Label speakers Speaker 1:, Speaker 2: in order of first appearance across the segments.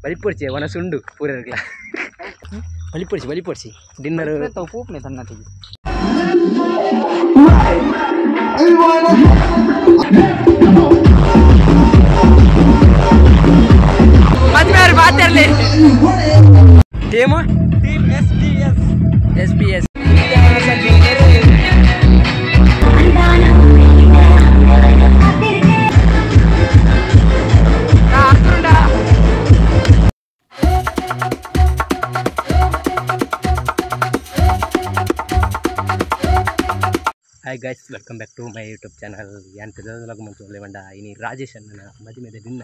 Speaker 1: ಬಲಿಪೊಡ್ಚಿ ಒನ ಸುಂಡು ಪೂರ ಬಲಿಪೊಡ್ಸಿ ಡಿನ್ನರ್
Speaker 2: ಪೂಪ್ನೆ ತನ್ನತಿಗೆ ಮಾತಾಡಲಿ team SBS hi guys, welcome back to my YouTube channel. ಯಾನ್ ಪೆದಲಾಗ ಮುಂಚೆ ಒಳ್ಳೆ ಬಂಡ ಇನಿ ರಾಜೇಶ್ ಅಣ್ಣನ ಮದುವೆದ ದಿನ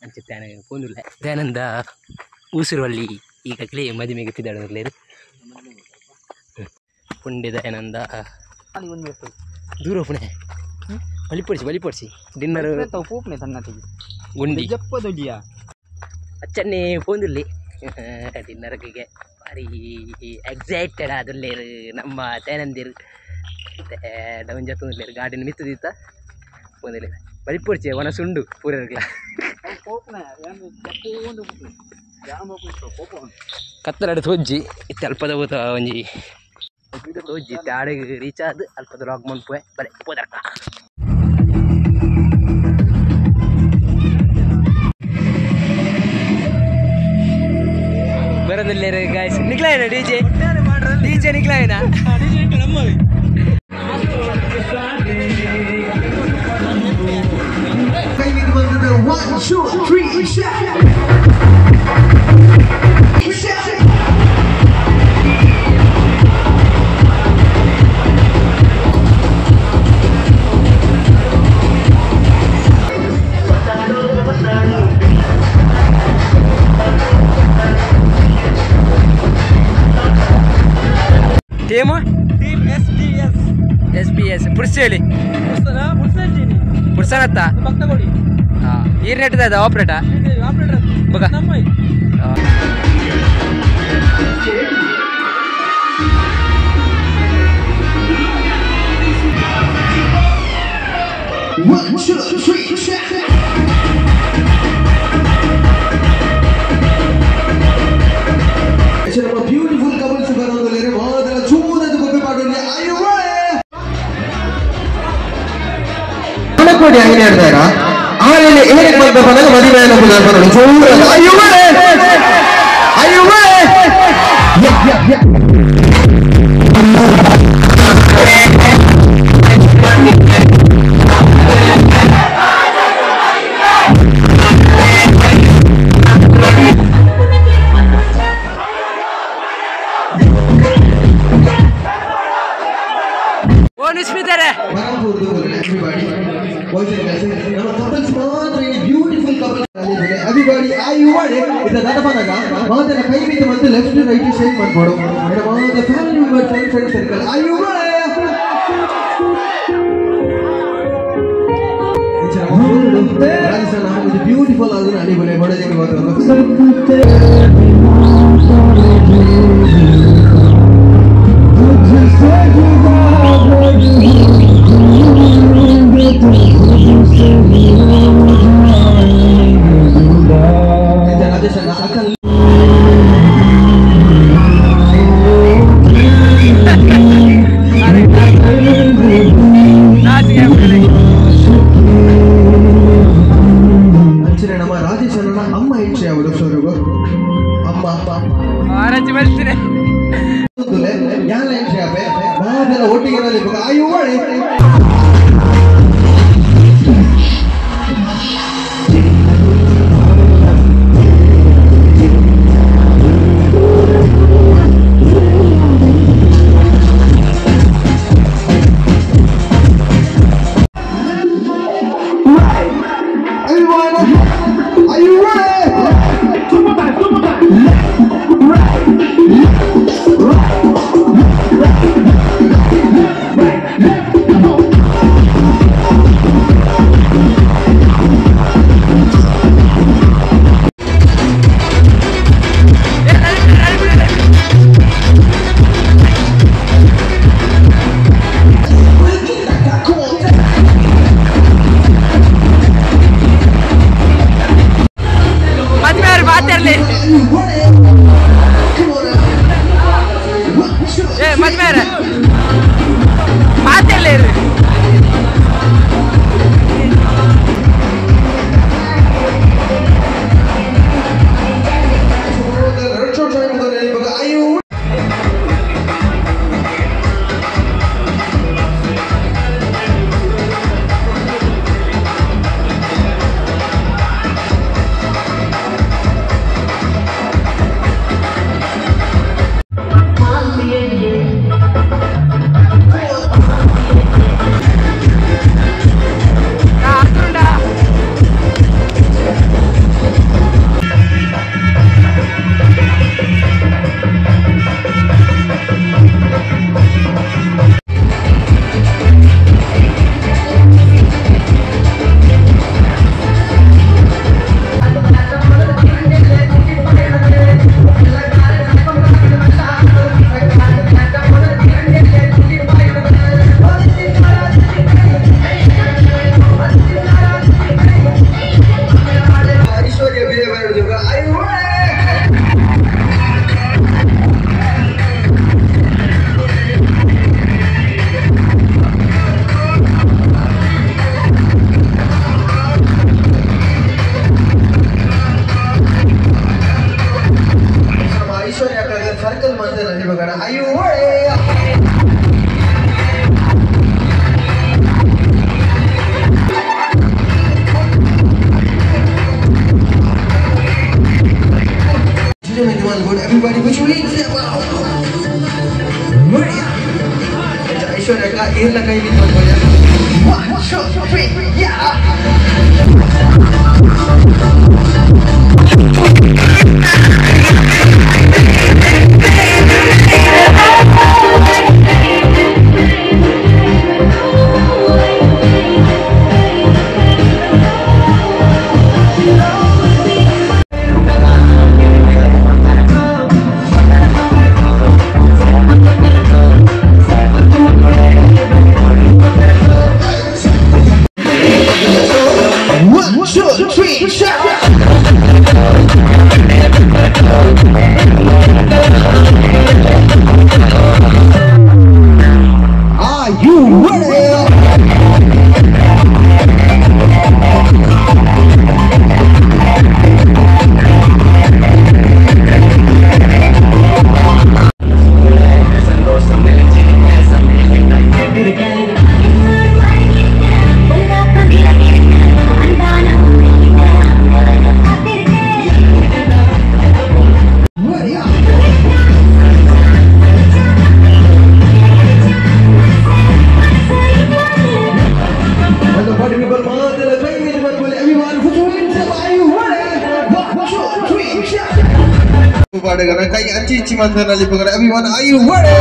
Speaker 2: ಅಂಚೆ ತಾನೆ ಪೋಂದುಲ್ಲ ದಯಾನಂದ ಊಸುರುವಲ್ಲಿ ಈಗಲೇ ಮದುವೆಗೆ ತಿದ್ದಾಡಲೇರು ಪುಂಡೆ ದಯಾನಂದ ದೂರ ಪುಣೆ ಬಲಿಪೊಡ್ಸಿ ಡಿನ್ನರ್ ಪೂಪ್ನೆ ತನ್ನತಿಗೆ
Speaker 1: ಗುಂಡಿ
Speaker 2: ಜಪ್ಪ ದೊಡ್ಡಿಯ
Speaker 1: ಅಚ್ಚನ್ನೇ ಪೋಂದುಲ್ಲಿ ಡಿನ್ನರ್ಗೆ ಭಾರಿ ಎಕ್ಸೈಟೆಡ್ ಆದಲ್ಲೇರು ನಮ್ಮ ದಯಾನಂದಿರು ಡೌನ್ ಜಪ್ಪಲೇರು ಗಾಡಿನ ಮಿತ್ತದಿತ್ತ ಪೋಂದಿಲ್ಲ ಬಲಿಪೊಡ್ಚಿ ಒನ ಸುಂಡು ಪೂರ ಕತ್ತಲಾಡ ತೋಜ್ಜಿ ಇತ್ತು ಅಲ್ಪದ ಹೋತ ಒಂಜಿ ತೋಜ್ಜಿ ಇತ್ತು ಆಡಿಗೆ ರೀಚ್ ಆದ ಅಲ್ಪದ ಲಾಗ್ ಮನ್ಪುವೆ ಬಲೆ ಹೋದರ್ಕ ಬರೋದಿಲ್ಲ ಗಾಯ್ಸ್. ನಿಕ್ಲಾಯನ ಡಿಜೆ ನಿಕ್ಲಾಯನ ಟೀಮ್ SBS ಪುಡ್ಸೇಳಿ ಪುಡ್ಸನತ್ತ ಈರ್ ನೆಟ್ಟದ ಆಪ್ರೇಟ ಬಗ
Speaker 3: ಬ್ಯೂಟಿಫುಲ್ ಕಪಲ್ಸ್ ಬರೋದಿಲ್ಲ ಮೊದಲ ಚೂರದ ಗೊಬ್ಬೆ ಮಾಡೋಲ್ಲ. ಕೋಡಿ ಹಂಗೆ ಹೇಳ್ತಾರ ಆಮೇಲೆ ಏನಕ್ಕೆ ಬಂದಪ್ಪ ಅಂದ್ರೆ ಮದುವೆ everybody are you ready? It's another panaga. More than a 5 minutes month left to right to shake one photo. And more the family members and friend circle. Are you ready? It's a beautiful animal. What is ನಮ್ಮ ರಾಜೇಶ್ ಅಣ್ಣ ಅಮ್ಮ ಹೆಂಚೆ ಅವರು ಸೊರಗು ಅಮ್ಮ
Speaker 1: ಆರಚ್ಚಿ ಬರ್ತೀನಿ
Speaker 3: ಯಾನ ಹೆಂಚೆ ಅಪ್ಪೆ ಮಾದೆಲ್ಲ ಒಟ್ಟಿಗೆ ಆಯು ಮಾಡಿ
Speaker 1: ಮಾತಾಡ್ಲಿ ಮದ್ಮೇಲೆ ಮಾತಾಡ್ಲಿ
Speaker 3: Everybody put your hands up. Aishwarya ka irla kai bhi mot bola. 1 2 3 yeah. Kayak anci mantan ali pagara everyone are you ready?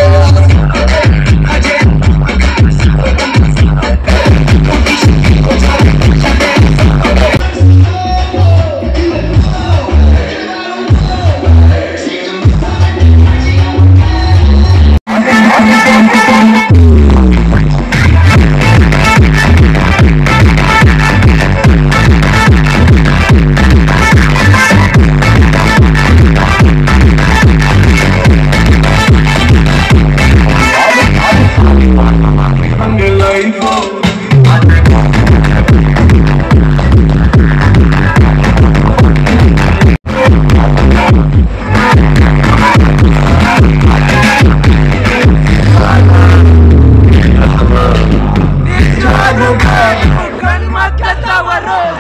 Speaker 1: Kan maka tawarun